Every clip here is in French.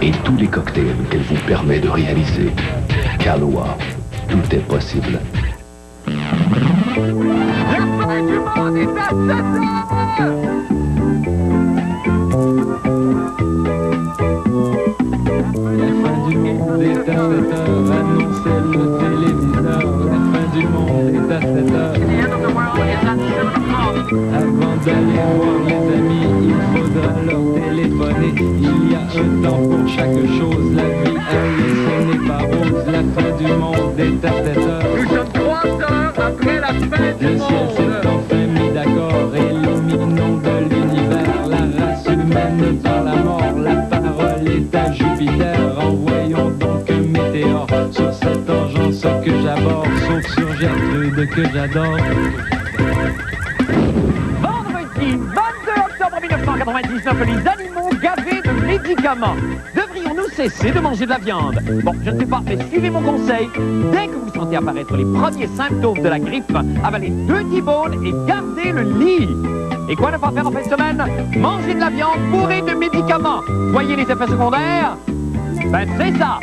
et tous les cocktails qu'elle vous permet de réaliser. Kahlua, tout est possible. La fin du monde est à 7 heures! La fin du monde est à 7 heures, annonçait le téléviseur. La fin du monde est à 7 heures. Avant d'aller voir les amis, il faudra leur téléphoner. Il y a un temps pour chaque chose, la vie, elle, ce n'est pas rose. La fin du monde est à 7 heures. Nous sommes 3 heures après la fin du Le ciel monde. s'est enfin mis d'accord, éliminons de l'univers la race humaine par la mort. La parole est à Jupiter, envoyons donc un météore sur cette engeance que j'aborde, sauf sur Gertrude que j'adore. Vendredi 22 octobre 1999, les animaux gavés de médicaments. Devrions-nous cesser de manger de la viande? Bon, je ne sais pas, mais suivez mon conseil. Dès que vous sentez apparaître les premiers symptômes de la grippe, avalez 2 T-bones et gardez le lit. Et quoi ne pas faire en fin de semaine? Manger de la viande bourrée de médicaments. Voyez les effets secondaires? Ben, c'est ça.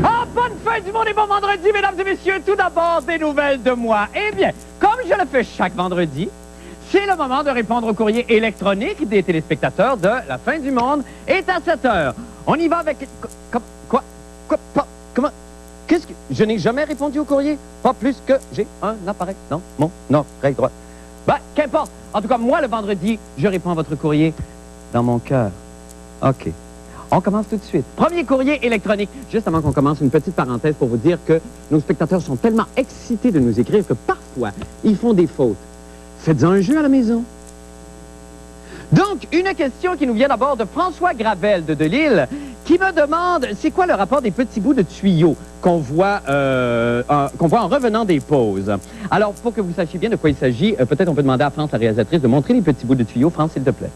Ah, bonne fin du monde et bon vendredi, mesdames et messieurs. Tout d'abord, des nouvelles de moi. Eh bien, comme je le fais chaque vendredi, c'est le moment de répondre au courrier électronique des téléspectateurs de La fin du monde est à 7 heures. On y va avec... Comment? Qu'est-ce que... Je n'ai jamais répondu au courrier. Pas plus que j'ai un appareil. Non, mon oreille droite. Ben, qu'importe. En tout cas, moi, le vendredi, je réponds à votre courrier dans mon cœur. OK. On commence tout de suite. Premier courrier électronique. Juste avant qu'on commence, une petite parenthèse pour vous dire que nos spectateurs sont tellement excités de nous écrire que parfois, ils font des fautes. Faites-en un jeu à la maison. Donc, une question qui nous vient d'abord de François Gravel de Delisle, qui me demande, c'est quoi le rapport des petits bouts de tuyaux qu'on voit en revenant des pauses? Alors, pour que vous sachiez bien de quoi il s'agit, peut-être on peut demander à France, la réalisatrice, de montrer les petits bouts de tuyaux. France, s'il te plaît.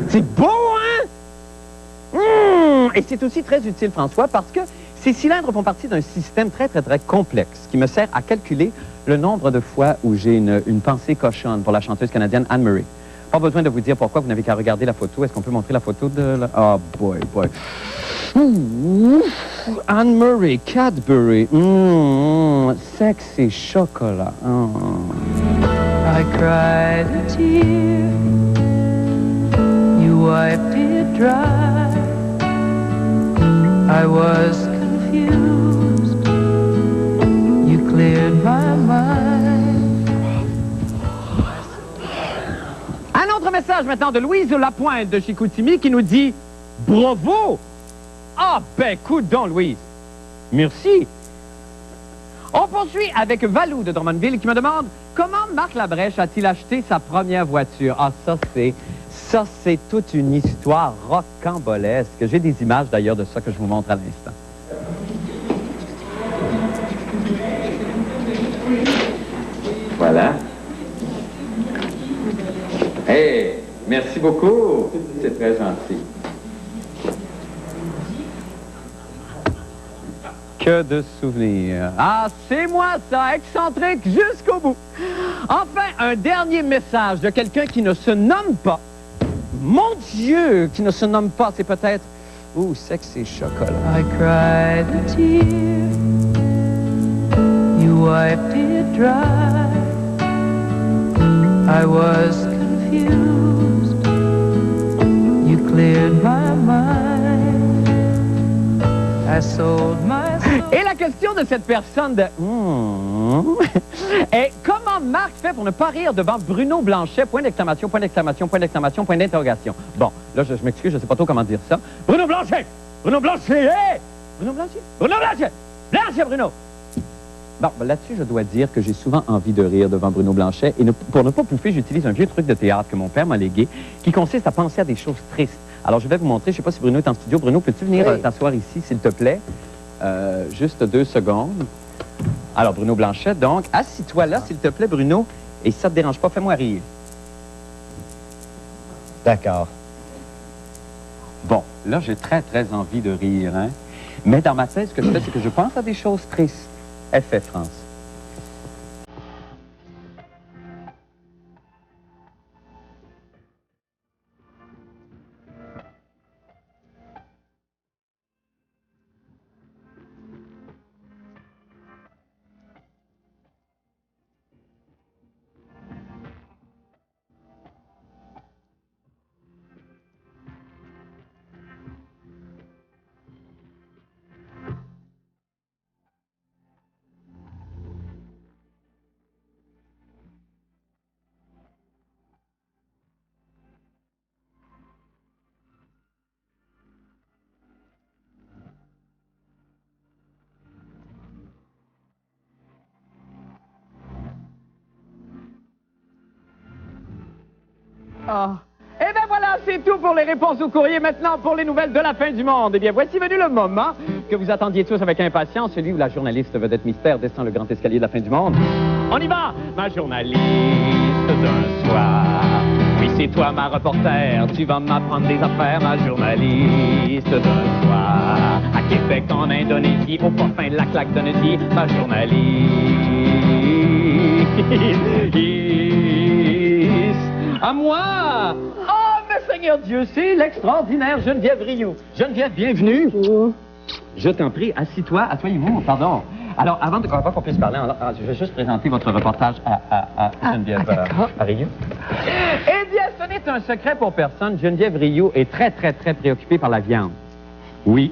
C'est beau, hein? Et c'est aussi très utile, François, parce que ces cylindres font partie d'un système très complexe qui me sert à calculer le nombre de fois où j'ai une pensée cochonne pour la chanteuse canadienne Anne Murray. Pas besoin de vous dire pourquoi, vous n'avez qu'à regarder la photo. Est-ce qu'on peut montrer la photo de la... Oh, boy. Anne Murray, Cadbury. Sexy chocolat. I cried a tear, you wiped it dry. I was confused, you cleared my mind. Un autre message maintenant de Louise Lapointe de Chicoutimi qui nous dit « Bravo! » Ah ben, coudonc, Louise. Merci. On poursuit avec Valou de Drummondville qui me demande « Comment Marc Labrèche a-t-il acheté sa première voiture? » Ah, ça, c'est toute une histoire rocambolesque. J'ai des images d'ailleurs de ça que je vous montre à l'instant. Voilà. Hey, merci beaucoup. C'est très gentil. Que de souvenirs. Ah, c'est moi ça, excentrique jusqu'au bout. Enfin, un dernier message de quelqu'un qui ne se nomme pas. Mon Dieu, qui ne se nomme pas, c'est peut-être... Ouh, sexy chocolat. I cried a tear, you wiped it dry. I was confused, you cleared my mind. I sold my soul. Et la question de cette personne de... est comment Marc fait pour ne pas rire devant Bruno Blanchet? Point d'exclamation, point d'exclamation, point d'exclamation, point d'interrogation. Bon, là, je m'excuse, je ne sais pas trop comment dire ça. Bruno Blanchet! Bruno Blanchet! Hey! Bruno Blanchet! Bruno Blanchet! Blanchet, Bruno! Bon, ben là-dessus, je dois dire que j'ai souvent envie de rire devant Bruno Blanchet. Et pour ne pas pouffer, j'utilise un vieux truc de théâtre que mon père m'a légué, qui consiste à penser à des choses tristes. Alors, je vais vous montrer, je ne sais pas si Bruno est en studio. Bruno, peux-tu venir t'asseoir ici, s'il te plaît? Juste 2 secondes. Alors, Bruno Blanchet, donc, assis-toi là, s'il te plaît, Bruno, et si ça te dérange pas, fais-moi rire. D'accord. Bon, là, j'ai très envie de rire, hein? Mais dans ma tête, ce que je fais, c'est que je pense à des choses tristes. Effet France. Ah. Eh bien voilà, c'est tout pour les réponses au courrier. Maintenant, pour les nouvelles de la fin du monde. Eh bien, voici venu le moment que vous attendiez tous avec impatience, celui où la journaliste vedette mystère descend le grand escalier de la fin du monde. On y va, ma journaliste d'un soir. Oui, c'est toi, ma reporter, tu vas m'apprendre des affaires, ma journaliste d'un soir. À Québec, en Indonésie, au parfum de la claque d'Annecy, ma journaliste. À moi! Oh, mais Seigneur Dieu, c'est l'extraordinaire Geneviève Rioux. Geneviève, bienvenue. Je t'en prie, assis-toi, asseyez-vous, pardon. Alors, avant qu'on puisse parler, je vais juste présenter votre reportage à Geneviève Rioux. Eh bien, ce n'est un secret pour personne. Geneviève Rioux est très préoccupée par la viande. Oui.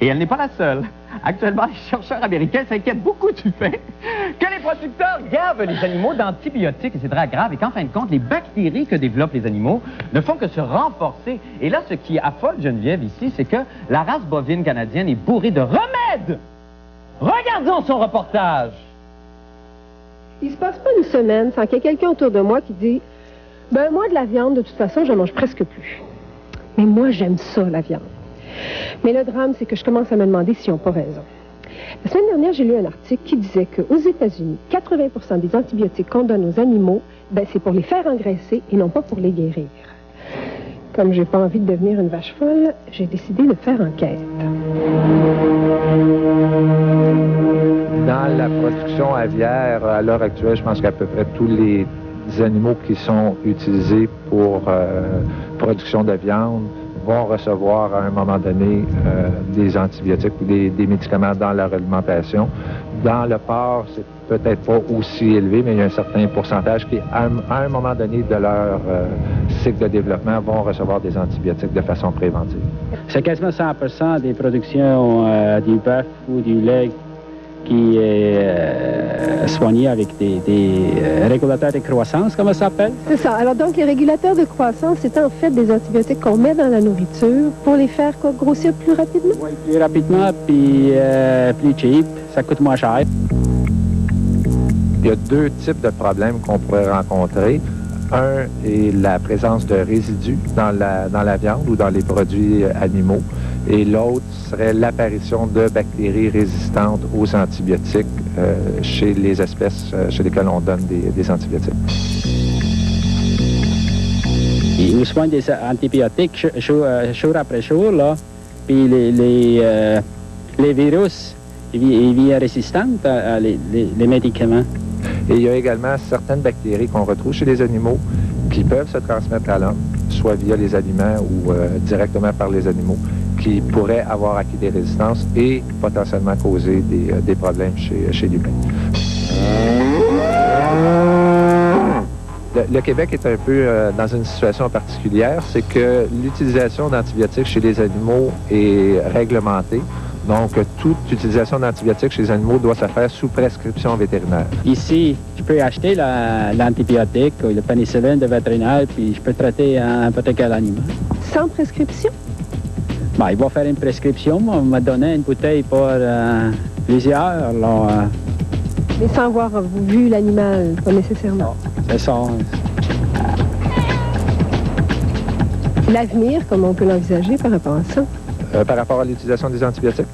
Et elle n'est pas la seule. Actuellement, les chercheurs américains s'inquiètent beaucoup du fait que les producteurs gavent les animaux d'antibiotiques et c'est très grave et qu'en fin de compte, les bactéries que développent les animaux ne font que se renforcer. Et là, ce qui affole Geneviève ici, c'est que la race bovine canadienne est bourrée de remèdes. Regardons son reportage. Il se passe pas une semaine sans qu'il y ait quelqu'un autour de moi qui dit « Ben moi, de la viande, de toute façon, je mange presque plus. Mais moi, j'aime ça, la viande. » Mais le drame, c'est que je commence à me demander s'ils n'ont pas raison. La semaine dernière, j'ai lu un article qui disait qu'aux États-Unis, 80% des antibiotiques qu'on donne aux animaux, ben, c'est pour les faire engraisser et non pas pour les guérir. Comme j'ai pas envie de devenir une vache folle, j'ai décidé de faire enquête. Dans la production aviaire, à l'heure actuelle, je pense qu'à peu près tous les animaux qui sont utilisés pour production de viande vont recevoir à un moment donné des antibiotiques ou des médicaments dans leur alimentation. Dans le porc, c'est peut-être pas aussi élevé, mais il y a un certain pourcentage qui, à un moment donné de leur cycle de développement, vont recevoir des antibiotiques de façon préventive. C'est quasiment 100% des productions du bœuf ou du lait qui est soigné avec des régulateurs de croissance, comment ça s'appelle? C'est ça. Alors donc, les régulateurs de croissance, c'est en fait des antibiotiques qu'on met dans la nourriture pour les faire grossir plus rapidement? Oui, plus rapidement, puis plus cheap. Ça coûte moins cher. Il y a deux types de problèmes qu'on pourrait rencontrer. Un est la présence de résidus dans la viande ou dans les produits animaux. Et l'autre serait l'apparition de bactéries résistantes aux antibiotiques chez les espèces chez lesquelles on donne des antibiotiques. Ils soignent des antibiotiques jour après jour, là. Puis les virus, ils viennent résistants à les médicaments. Et il y a également certaines bactéries qu'on retrouve chez les animaux qui peuvent se transmettre à l'homme, soit via les aliments ou directement par les animaux, qui pourraient avoir acquis des résistances et potentiellement causer des problèmes chez l'humain. Le Québec est un peu dans une situation particulière, c'est que l'utilisation d'antibiotiques chez les animaux est réglementée. Donc, toute utilisation d'antibiotiques chez les animaux doit se faire sous prescription vétérinaire. Ici, je peux acheter l'antibiotique ou le pénicilline de vétérinaire, puis je peux traiter n'importe quel animal. Sans prescription? Ben, il va faire une prescription, on m'a donné une bouteille pour plusieurs. Alors, mais sans avoir vu l'animal, pas nécessairement. C'est ça. L'avenir, comment on peut l'envisager par rapport à ça? Par rapport à l'utilisation des antibiotiques,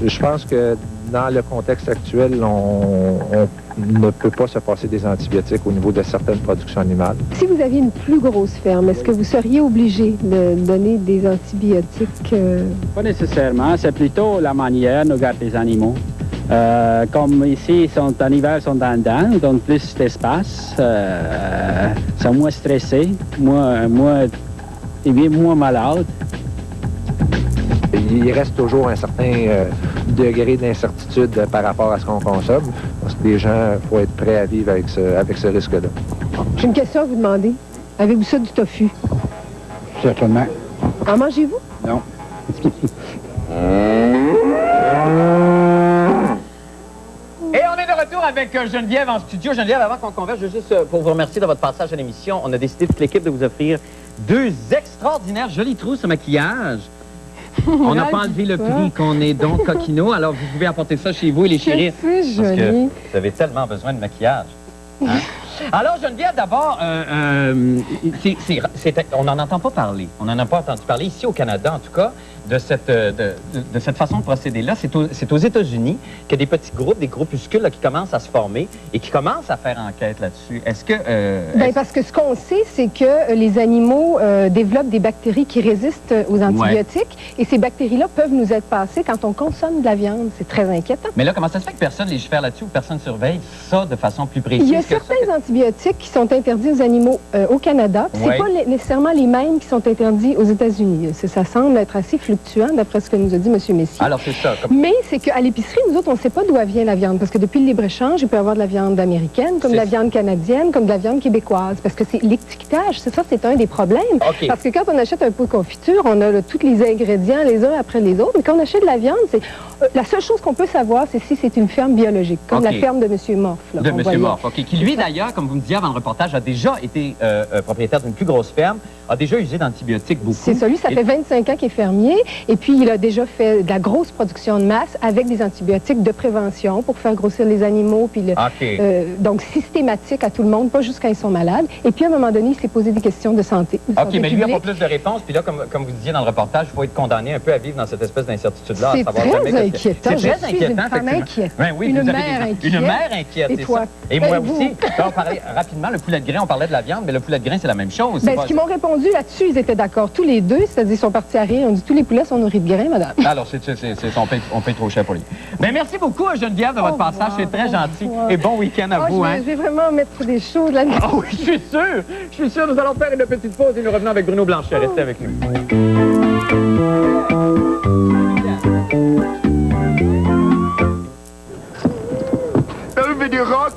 je pense que dans le contexte actuel, on ne peut pas se passer des antibiotiques au niveau de certaines productions animales. Si vous aviez une plus grosse ferme, est-ce que vous seriez obligé de donner des antibiotiques? Pas nécessairement, c'est plutôt la manière de garder les animaux. Comme ici, en hiver, ils sont dedans, donc plus d'espace, sont moins stressés, moins malades. Il reste toujours un certain degré d'incertitude par rapport à ce qu'on consomme, parce que les gens, il faut être prêt à vivre avec ce risque-là. J'ai une question à vous demander. Avez-vous ça du tofu? Certainement. En mangez-vous? Non. Et on est de retour avec Geneviève en studio. Geneviève, avant qu'on converse, juste pour vous remercier de votre passage à l'émission, on a décidé, toute l'équipe, de vous offrir deux extraordinaires jolies trousses de maquillage. On n'a pas enlevé le prix qu'on est donc coquino, alors vous pouvez apporter ça chez vous et les chérir. C'est joli. Parce que vous avez tellement besoin de maquillage. Hein? Alors, Geneviève, d'abord, on n'en entend pas parler. On n'en a pas entendu parler ici au Canada, en tout cas, de cette façon de procéder-là. C'est aux États-Unis qu'il y a des petits groupes, des groupuscules là, qui commencent à se former et qui commencent à faire enquête là-dessus. Est-ce que... Parce que ce qu'on sait, c'est que les animaux développent des bactéries qui résistent aux antibiotiques et ces bactéries-là peuvent nous être passées quand on consomme de la viande. C'est très inquiétant. Mais là, comment ça se fait que personne légifère là-dessus ou personne surveille ça de façon plus précise? Il y a certains antibiotiques qui sont interdits aux animaux au Canada. Ce n'est pas nécessairement les mêmes qui sont interdits aux États-Unis. Ça semble être assez fluctuant, d'après ce que nous a dit M. Messier. Alors, c'est ça. Mais c'est qu'à l'épicerie, nous autres, on ne sait pas d'où vient la viande. Parce que depuis le libre-échange, il peut y avoir de la viande américaine, comme de la viande canadienne, comme de la viande québécoise. Parce que c'est l'étiquetage, c'est un des problèmes. Parce que quand on achète un pot de confiture, on a tous les ingrédients les uns après les autres. Mais quand on achète de la viande, la seule chose qu'on peut savoir, c'est si c'est une ferme biologique, comme la ferme de M. Morph. Là, de M. Morph, qui lui, d'ailleurs, comme vous me disiez avant le reportage, a déjà été propriétaire d'une plus grosse ferme, a déjà usé d'antibiotiques beaucoup. C'est ça, lui, ça fait 25 ans qu'il est fermier, et puis il a déjà fait de la grosse production de masse avec des antibiotiques de prévention pour faire grossir les animaux, puis donc systématique à tout le monde, pas juste quand ils sont malades. Et puis à un moment donné, il s'est posé des questions de santé. OK, mais lui n'a pas plus de réponses, puis là, comme vous disiez dans le reportage, il faut être condamné un peu à vivre dans cette espèce d'incertitude-là. C'est très inquiétant. C'est très inquiétant, effectivement. Oui, une mère inquiète. Une mère inquiète, et toi? Et moi aussi. On parlait rapidement, le poulet de grain, on parlait de la viande, mais le poulet de grain, c'est la même chose. Ce qu'ils m'ont répondu là-dessus, ils étaient d'accord, tous les deux, c'est-à-dire ils sont partis à rire, on dit tous les poulets sont nourris de grains, madame. Alors, on paye trop cher pour lui. Mais merci beaucoup, Geneviève, de votre passage, c'est très gentil. Et bon week-end à vous. Je vais vraiment mettre des choses là-dessus. Ah oui, je suis sûr, nous allons faire une petite pause et nous revenons avec Bruno Blanchet. Restez avec nous. Belvedere Rock,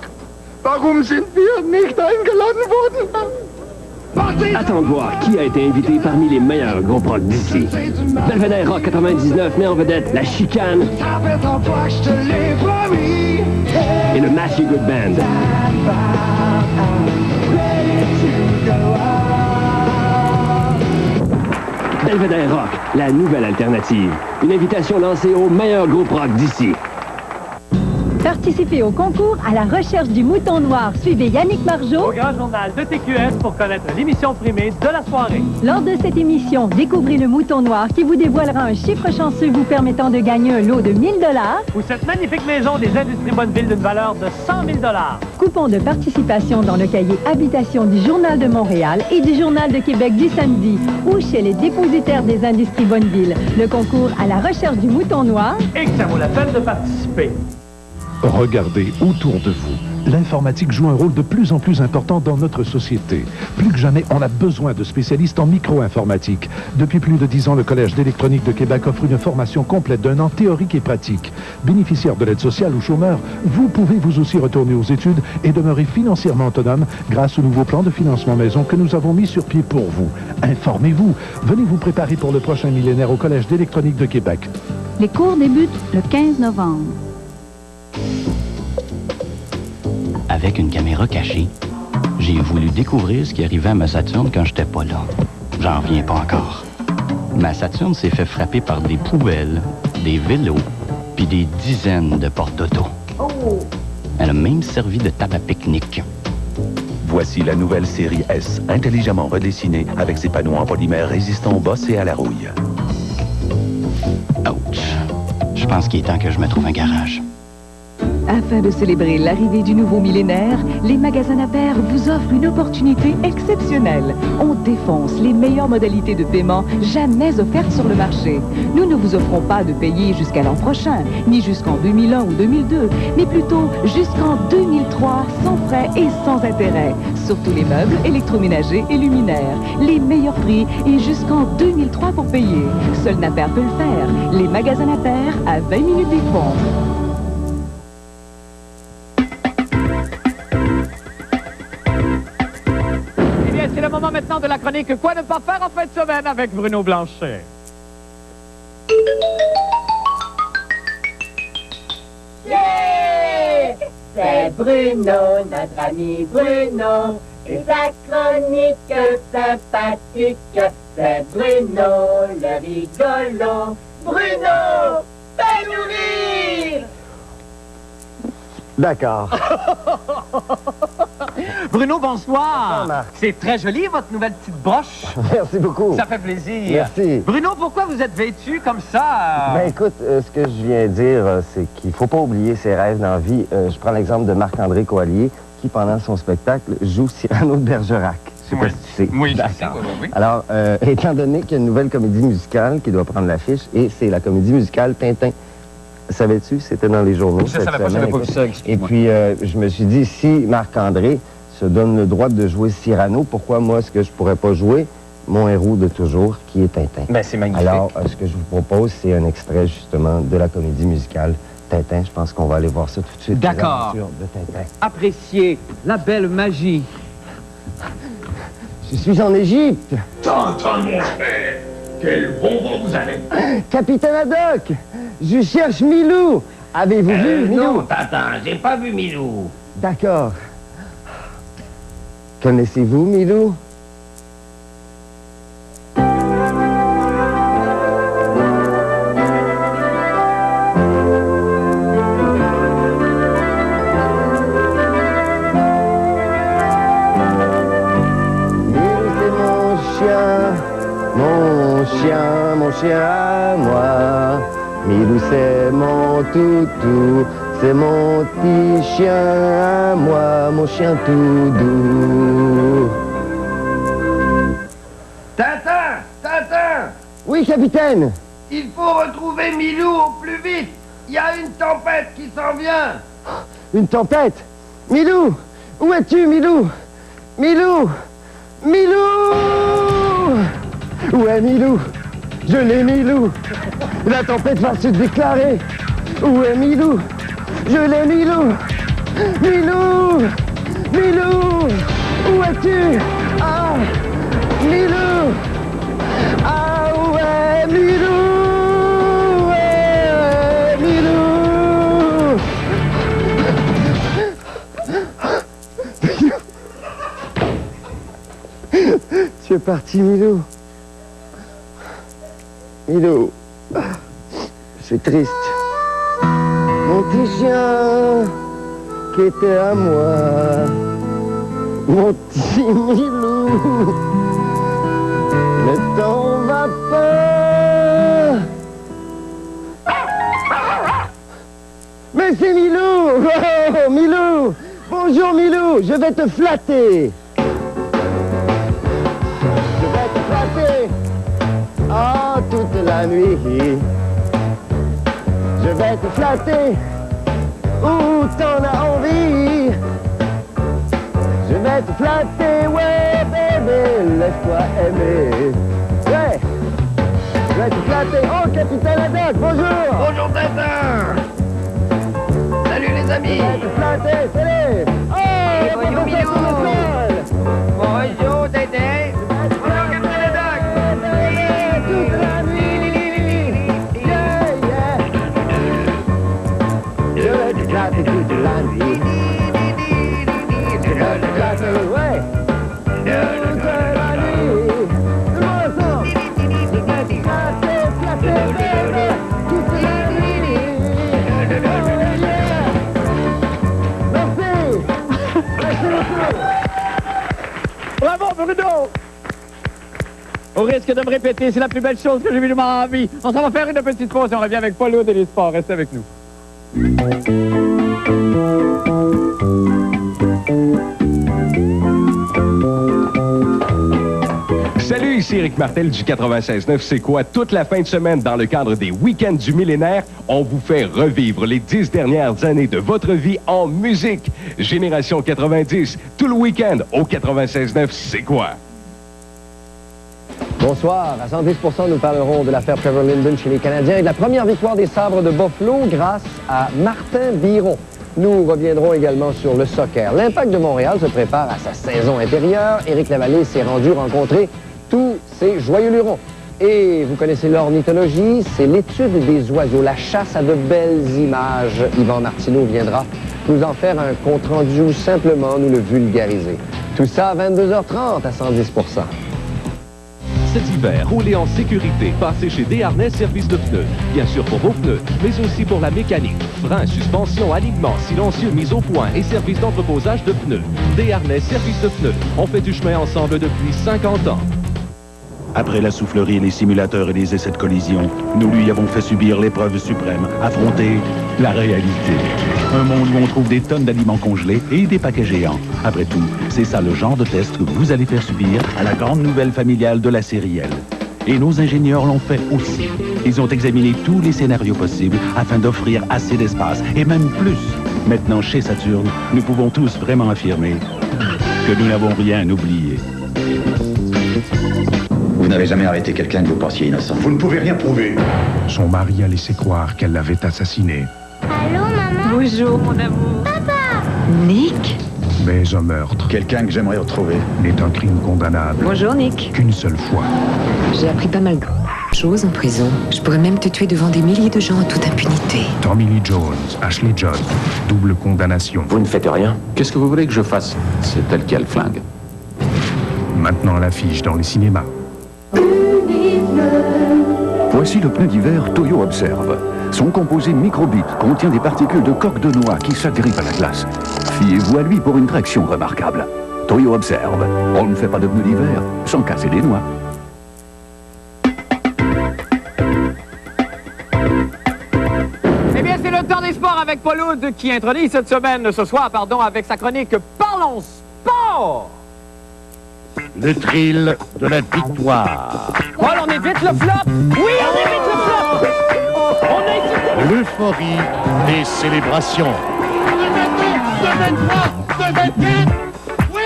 warum sind wir nicht eingeladen worden? Attends de voir qui a été invité parmi les meilleurs groupes rock d'ici. Belvedere Rock 99 met en vedette La Chicane et le Matthew Good Band. Belvedere Rock, la nouvelle alternative. Une invitation lancée aux meilleurs groupes rock d'ici. Participez au concours à la recherche du mouton noir. Suivez Yannick Margeau au Grand Journal de TQS pour connaître l'émission primée de la soirée. Lors de cette émission, découvrez le mouton noir qui vous dévoilera un chiffre chanceux vous permettant de gagner un lot de 1 000 $ ou cette magnifique maison des Industries Bonneville d'une valeur de 100 000 $. Coupon de participation dans le cahier Habitation du Journal de Montréal et du Journal de Québec du samedi ou chez les dépositaires des Industries Bonneville. Le concours à la recherche du mouton noir. Et que ça vaut la peine de participer. Regardez autour de vous. L'informatique joue un rôle de plus en plus important dans notre société. Plus que jamais, on a besoin de spécialistes en micro-informatique. Depuis plus de 10 ans, le Collège d'électronique de Québec offre une formation complète d'1 an théorique et pratique. Bénéficiaire de l'aide sociale ou chômeur, vous pouvez vous aussi retourner aux études et demeurer financièrement autonome grâce au nouveau plan de financement maison que nous avons mis sur pied pour vous. Informez-vous. Venez vous préparer pour le prochain millénaire au Collège d'électronique de Québec. Les cours débutent le 15 novembre. Avec une caméra cachée, j'ai voulu découvrir ce qui arrivait à ma Saturne quand j'étais pas là. J'en reviens pas encore. Ma Saturne s'est fait frapper par des poubelles, des vélos, puis des dizaines de portes d'auto. Elle a même servi de table à pique-nique. Voici la nouvelle série S, intelligemment redessinée avec ses panneaux en polymère résistants aux bosses et à la rouille. Ouch. Je pense qu'il est temps que je me trouve un garage. Afin de célébrer l'arrivée du nouveau millénaire, les magasins Appert vous offrent une opportunité exceptionnelle. On défonce les meilleures modalités de paiement jamais offertes sur le marché. Nous ne vous offrons pas de payer jusqu'à l'an prochain, ni jusqu'en 2001 ou 2002, mais plutôt jusqu'en 2003, sans frais et sans intérêt. Sur tous les meubles, électroménagers et luminaires. Les meilleurs prix et jusqu'en 2003 pour payer. Seul Appert peut le faire. Les magasins Appert à 20 minutes des ponts. C'est le moment maintenant de la chronique « Quoi ne pas faire en fin de semaine » avec Bruno Blanchet. Yeah! C'est Bruno, notre ami Bruno, et sa chronique sympathique. C'est Bruno, le rigolo. Bruno, fais-nous rire! D'accord. Bruno, bonsoir. Bonsoir, Marc. C'est très joli, votre nouvelle petite broche. Merci beaucoup. Ça fait plaisir. Merci. Bruno, pourquoi vous êtes vêtu comme ça? Ben écoute, ce que je viens de dire, c'est qu'il faut pas oublier ses rêves dans la vie. Je prends l'exemple de Marc-André Coallier, qui, pendant son spectacle, joue Cyrano de Bergerac. Je sais pas si tu sais. Oui, je sais. D'accord. Oui. Alors, étant donné qu'il y a une nouvelle comédie musicale qui doit prendre l'affiche, et c'est la comédie musicale Tintin. Savais-tu? C'était dans les journaux. Je savais pas, j'avais pas vu ça. Et puis, je me suis dit, si Marc-André se donne le droit de jouer Cyrano, pourquoi moi, est-ce que je pourrais pas jouer mon héros de toujours, qui est Tintin? Ben, c'est magnifique. Alors, ce que je vous propose, c'est un extrait, justement, de la comédie musicale Tintin. Je pense qu'on va aller voir ça tout de suite. D'accord. Les aventures de Tintin. Appréciez la belle magie. Je suis en Égypte. Tintin, mon frère, quel bonbon vous avez. Capitaine Haddock, je cherche Milou. Avez-vous vu Milou? Non, Tintin, j'ai pas vu Milou. D'accord. Connaissez-vous Milou? Mon chien à moi. Milou, c'est mon toutou, c'est mon petit chien à moi, mon chien tout doux. Tintin! Tintin! Oui, capitaine. Il faut retrouver Milou au plus vite. Il y a une tempête qui s'en vient. Une tempête? Milou! Où es-tu, Milou? Milou! Milou! Où est Milou? Je l'ai, Milou! La tempête va se déclarer! Où est Milou? Je l'ai, Milou! Milou! Milou! Où es-tu? Ah! Milou! Ah, où est Milou? Où est Milou? Tu es parti, Milou. Milou, c'est triste. Mon petit chien qui était à moi. Mon petit Milou, ne t'en va pas. Mais c'est Milou! Oh, Milou! Bonjour Milou, je vais te flatter. Je vais te flatter. Oh, toute la nuit. Je vais te flatter où t'en as envie. Je vais te flatter, ouais, bébé, laisse-toi aimer. Ouais, je vais te flatter. Oh, capitaine Haddock, bonjour. Bonjour, Tintin. Salut, les amis. Je vais te flatter, salut. Oh, bonjour, Milou. Bonjour, Tintin. Toute la nuit. Je vais te flatter, ouais. Toute la nuit. Tout le monde ensemble. Je vais te flatter, flatter, bébé. Toute la nuit. Oh yeah. Merci. Merci beaucoup. Bravo, Bruno! Au risque de me répéter, c'est la plus belle chose que j'ai vue de ma vie. On s'en va faire une petite pause et on revient avec Paul Aude et les sports. Restez avec nous. Salut, ici Éric Martel du 96.9. C'est quoi? Toute la fin de semaine, dans le cadre des Week-ends du millénaire, on vous fait revivre les 10 dernières années de votre vie en musique. Génération 90, tout le week-end au 96.9. C'est quoi? Bonsoir. À 110%, nous parlerons de l'affaire Trevor Linden chez les Canadiens et de la première victoire des Sabres de Buffalo grâce à Martin Biron. Nous reviendrons également sur le soccer. L'Impact de Montréal se prépare à sa saison intérieure. Éric Lavallée s'est rendu rencontrer tous ces joyeux lurons. Et vous connaissez l'ornithologie, c'est l'étude des oiseaux, la chasse à de belles images. Yvan Martineau viendra nous en faire un compte-rendu ou simplement nous le vulgariser. Tout ça à 22h30 à 110%. cet hiver, roulez en sécurité. Passez chez Desharnais Service de pneus. Bien sûr pour vos pneus, mais aussi pour la mécanique. Freins, suspension, alignement, silencieux, mise au point et service d'entreposage de pneus. Desharnais Service de pneus. On fait du chemin ensemble depuis 50 ans. Après la soufflerie, les simulateurs et les essais de collision, nous lui avons fait subir l'épreuve suprême, affronter la réalité. Un monde où on trouve des tonnes d'aliments congelés et des paquets géants. Après tout, c'est ça le genre de test que vous allez faire subir à la grande nouvelle familiale de la série L. Et nos ingénieurs l'ont fait aussi. Ils ont examiné tous les scénarios possibles afin d'offrir assez d'espace, et même plus. Maintenant, chez Saturn, nous pouvons tous vraiment affirmer que nous n'avons rien oublié. Vous n'avez jamais arrêté quelqu'un que vous pensiez innocent. Vous ne pouvez rien prouver. Son mari a laissé croire qu'elle l'avait assassiné. Allô, maman? Bonjour, mon amour. Papa! Nick? Mais un meurtre Quelqu'un que j'aimerais retrouver. n'est un crime condamnable Bonjour, Nick. qu'une seule fois. J'ai appris pas mal de choses en prison. Je pourrais même te tuer devant des milliers de gens en toute impunité. Tommy Lee Jones, Ashley Judd, double condamnation. Vous ne faites rien. Qu'est-ce que vous voulez que je fasse? C'est elle qui a le flingue. Maintenant à l'affiche dans les cinémas. Voici le pneu d'hiver Toyo Observe. Son composé microbit contient des particules de coque de noix qui s'agrippent à la glace. Fiez-vous à lui pour une traction remarquable. Toyo Observe. On ne fait pas de pneu d'hiver sans casser des noix. Eh bien, c'est le temps des sports avec Paul Oud qui introduit ce soir, avec sa chronique Parlons sport. Le thrill de la victoire. Paul, on évite le flop. Oui, on évite le flop. On a été... L'euphorie des célébrations.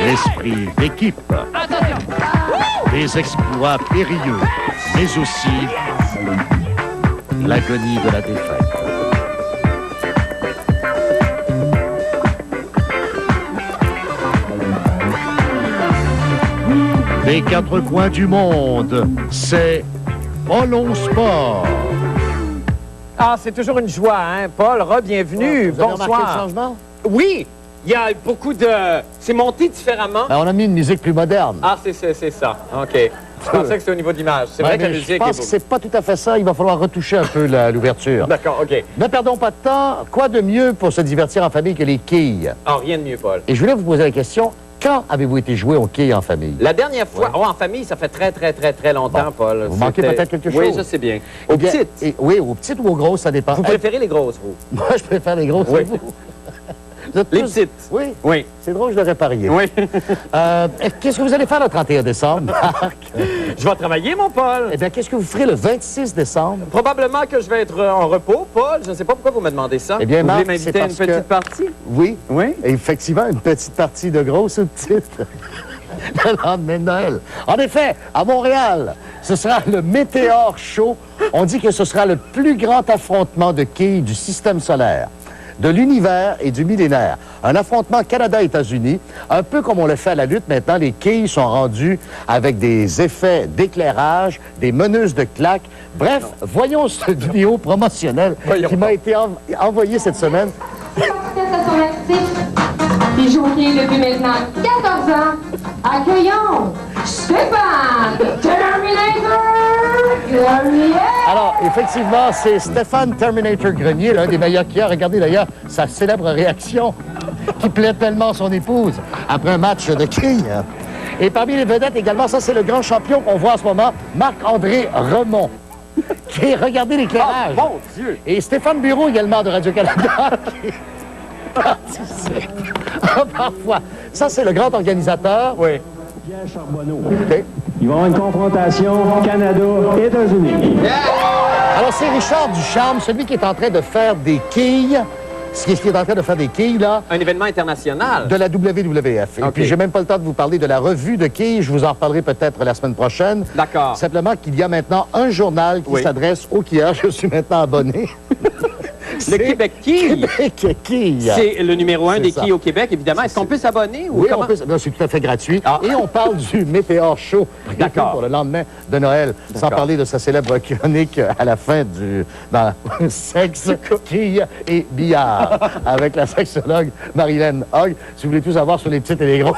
L'esprit d'équipe. Attention. Des exploits périlleux, mais aussi l'agonie de la défaite. Des quatre coins du monde, c'est Parlons Sport. Ah, c'est toujours une joie, hein, Paul. Bienvenue. Vous avez Bonsoir. remarqué le changement? Oui, il y a beaucoup de... C'est monté différemment. Ben, on a mis une musique plus moderne. Ah, c'est ça. OK. Je pensais que c'était au niveau d'image. C'est vrai que la musique je pense que c'est pas tout à fait ça. Il va falloir retoucher un peu l'ouverture. D'accord, OK. Ne perdons pas de temps. Quoi de mieux pour se divertir en famille que les quilles? Ah, rien de mieux, Paul. Et je voulais vous poser la question, quand avez-vous été joué aux quilles en famille? La dernière fois, en famille, ça fait très longtemps, Paul. Vous manquez peut-être quelque chose? Oui, je sais bien. Aux petites? Oui, aux petites ou aux grosses, ça dépend. Vous préférez les grosses, vous? Moi, je préfère les grosses, oui. vous. Les petites? Oui. Oui. C'est drôle, je l'aurais parié. Oui. Qu'est-ce que vous allez faire le 31 décembre, Marc? Je vais travailler, mon Paul. Eh bien, qu'est-ce que vous ferez le 26 décembre? Probablement que je vais être en repos, Paul. Je ne sais pas pourquoi vous me demandez ça. Eh bien, vous Marc, voulez m'inviter à une petite partie? Oui. Oui. Et effectivement, une petite partie de grosse ou petite. Le lendemain de Noël. En effet, à Montréal, ce sera le Météore Show. On dit que ce sera le plus grand affrontement de quilles du système solaire, de l'univers et du millénaire. Un affrontement Canada-États-Unis, un peu comme on le fait à la lutte maintenant. Les quilles sont rendues avec des effets d'éclairage, des meneuses de claques. Bref, voyons cette vidéo promotionnelle qui m'a été envoyée cette semaine. Il joue au quilles depuis maintenant 14 ans. Accueillons Stéphane Terminator Grenier. Alors, effectivement, c'est Stéphane Terminator Grenier, l'un des meilleurs qui a. Regardez d'ailleurs sa célèbre réaction qui plaît tellement son épouse après un match de quilles. Et parmi les vedettes également, ça c'est le grand champion qu'on voit en ce moment, Marc-André Remond. Qui, regardez l'éclairage. Oh, mon Dieu! Et Stéphane Bureau également de Radio-Canada qui participe parfois. Ça c'est le grand organisateur. Oui. Pierre Charbonneau. Okay. Il va y avoir une confrontation Canada-États-Unis. Alors c'est Richard Ducharme, celui qui est en train de faire des quilles. Qui est en train de faire des quilles, là. Un événement international. De la WWF. Et puis, j'ai même pas le temps de vous parler de la revue de quilles. Je vous en reparlerai peut-être la semaine prochaine. D'accord. Simplement qu'il y a maintenant un journal qui s'adresse aux quilleurs. Je suis maintenant abonné. Le Québec Quilles. Québec Quilles. C'est le numéro 1 des quilles au Québec, évidemment. Est-ce qu'on peut s'abonner? Ou oui, comment? c'est tout à fait gratuit. Et on parle du Météore Show pour le lendemain de Noël. Sans parler de sa célèbre chronique à la fin dans Sexe, quilles et billard avec la sexologue Marilyn Hogg. Si vous voulez tout savoir sur les petites et les grosses,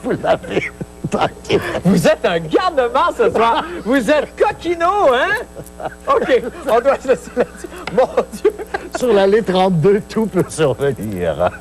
vous l'avez. Tranquille. Vous êtes un garde-mort ce soir. Vous êtes coquino, hein? OK, on doit se laisser là-dessus. Mon Dieu. Sur l'allée 32, tout peut survenir.